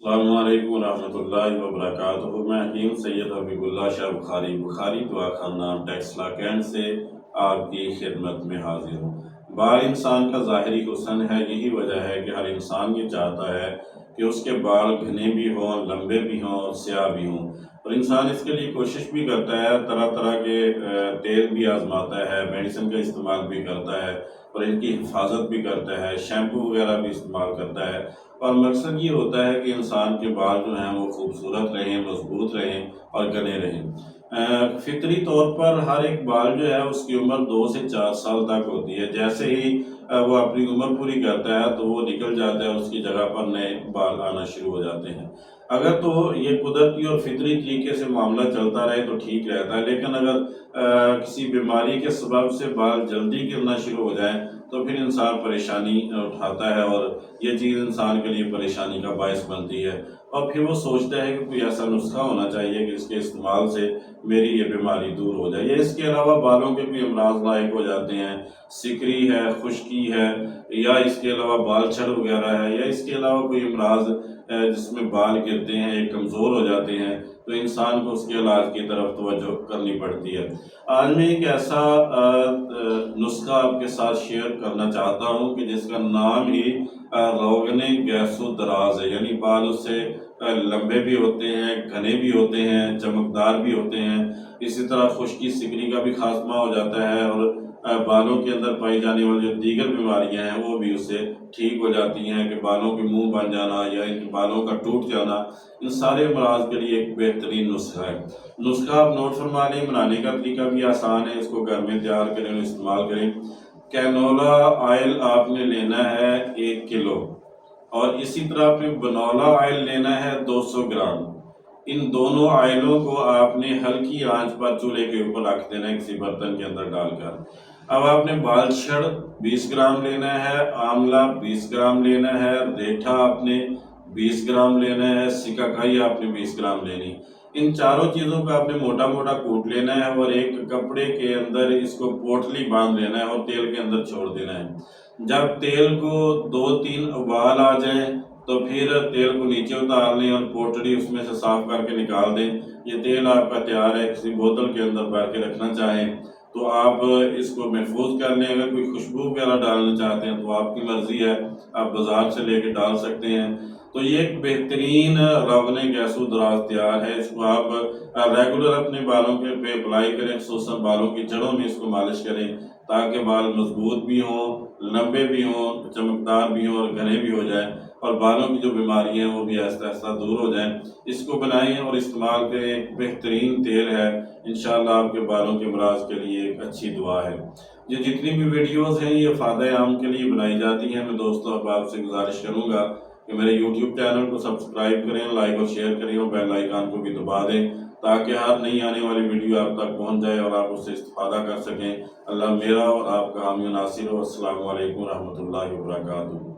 السلام علیکم ورحمۃ اللہ وبرکاتہ۔ میں حکیم سید حبیب اللہ شاہ بخاری دعا خانہ ٹیکسلا کینٹ سے آپ کی خدمت میں حاضر ہوں۔ بال انسان کا ظاہری حسن ہے، یہی وجہ ہے کہ ہر انسان یہ چاہتا ہے کہ اس کے بال گھنے بھی ہوں، لمبے بھی ہوں اور سیاہ بھی ہوں، اور انسان اس کے لیے کوشش بھی کرتا ہے، طرح طرح کے تیل بھی آزماتا ہے، میڈیسن کا استعمال بھی کرتا ہے اور ان کی حفاظت بھی کرتا ہے، شیمپو وغیرہ بھی استعمال کرتا ہے، اور مقصد یہ ہوتا ہے کہ انسان کے بال جو ہیں وہ خوبصورت رہیں، مضبوط رہیں اور گھنے رہیں۔ فطری طور پر ہر ایک بال جو ہے اس کی عمر 2 سے 4 سال تک ہوتی ہے۔ جیسے ہی وہ اپنی عمر پوری کرتا ہے تو وہ نکل جاتا ہے، اس کی جگہ پر نئے بال آنا شروع ہو جاتے ہیں۔ اگر تو یہ قدرتی اور فطری طریقے سے معاملہ چلتا رہے تو ٹھیک رہتا ہے، لیکن اگر کسی بیماری کے سبب سے بال جلدی گرنا شروع ہو جائیں تو پھر انسان پریشانی اٹھاتا ہے، اور یہ چیز انسان کے لیے پریشانی کا باعث بنتی ہے، اور پھر وہ سوچتا ہے کہ کوئی ایسا نسخہ ہونا چاہیے کہ اس کے استعمال سے میری یہ بیماری دور ہو جائے۔ یا اس کے علاوہ بالوں کے کوئی امراض لاحق ہو جاتے ہیں، سکری ہے، خشکی ہے، یا اس کے علاوہ بال چھڑ وغیرہ ہے، یا اس کے علاوہ کوئی امراض جس میں بال گرتے ہیں، ایک کمزور ہو جاتے ہیں، تو انسان کو اس کے علاج کی طرف توجہ کرنی پڑتی ہے۔ آج میں ایک ایسا نسخہ آپ کے ساتھ شیئر کرنا چاہتا ہوں کہ جس کا نام ہی روغن گیس و دراز ہے، یعنی بال اس سے لمبے بھی ہوتے ہیں، گھنے بھی ہوتے ہیں، چمکدار بھی ہوتے ہیں۔ اسی طرح خشکی سکری کا بھی خاتمہ ہو جاتا ہے، اور بالوں کے اندر پائی جانے والی جو دیگر بیماریاں ہیں وہ بھی اس سے ٹھیک ہو جاتی ہیں، کہ بالوں کے منہ بن جانا یا ان بالوں کا ٹوٹ جانا، ان سارے امراض کے لیے ایک بہترین نسخہ ہے۔ نسخہ آپ نوٹ فرما لیں، بنانے کا طریقہ بھی آسان ہے، اس کو گھر میں تیار کریں اور استعمال کریں۔ کینولا آئل آپ نے لینا ہے 1 کلو، اور اسی طرح آپ نے بنولا آئل لینا ہے 200 گرام۔ ان دونوں آئلوں کو آپ نے ہلکی آنچ پر چولہے کے اوپر رکھ دینا ہے، کسی برتن کے اندر ڈال کر۔ اب آپ نے بال چھڑ 20 گرام لینا ہے، آملہ 20 گرام لینا ہے، ریٹھا آپ نے 20 گرام لینا ہے، سکاکائی آپ نے 20 گرام لینی۔ ان چاروں چیزوں کو آپ نے موٹا موٹا کوٹ لینا ہے، اور ایک کپڑے کے اندر اس کو پوٹلی باندھ لینا ہے اور تیل کے اندر چھوڑ دینا ہے۔ جب تیل کو 2-3 ابال آ جائیں تو پھر تیل کو نیچے اتار لیں اور پوٹلی اس میں سے صاف کر کے نکال دیں۔ یہ تیل آپ کا تیار ہے، کسی بوتل کے اندر بھر کے رکھنا چاہیں تو آپ اس کو محفوظ کر لیں۔ اگر کوئی خوشبو وغیرہ ڈالنا چاہتے ہیں تو آپ کی مرضی ہے، آپ بازار سے لے کے ڈال سکتے ہیں۔ تو یہ ایک بہترین روغن گیس و دراز تیار ہے۔ اس کو آپ ریگولر اپنے بالوں کے پہ اپلائی کریں، خصوصاً بالوں کی جڑوں میں اس کو مالش کریں، تاکہ بال مضبوط بھی ہوں، لمبے بھی ہوں، چمکدار بھی ہوں اور گھنے بھی ہو جائیں، اور بالوں کی جو بیماریاں ہیں وہ بھی آہستہ آہستہ دور ہو جائیں۔ اس کو بنائیں اور استعمال کریں، ایک بہترین تیل ہے، انشاءاللہ آپ کے بالوں کے امراض کے لیے ایک اچھی دعا ہے۔ یہ جتنی بھی ویڈیوز ہیں یہ فائدہ عام کے لیے بنائی جاتی ہیں۔ میں دوستوں آپ سے گزارش کروں گا کہ میرے یوٹیوب چینل کو سبسکرائب کریں، لائک اور شیئر کریں، اور بیل آئیکن کو بھی دبا دیں، تاکہ ہر نئی آنے والی ویڈیو آپ تک پہنچ جائے اور آپ اس سے استفادہ کر سکیں۔ اللہ میرا اور آپ کا حامی و ناصر ہو۔ السلام علیکم ورحمۃ اللہ وبرکاتہ۔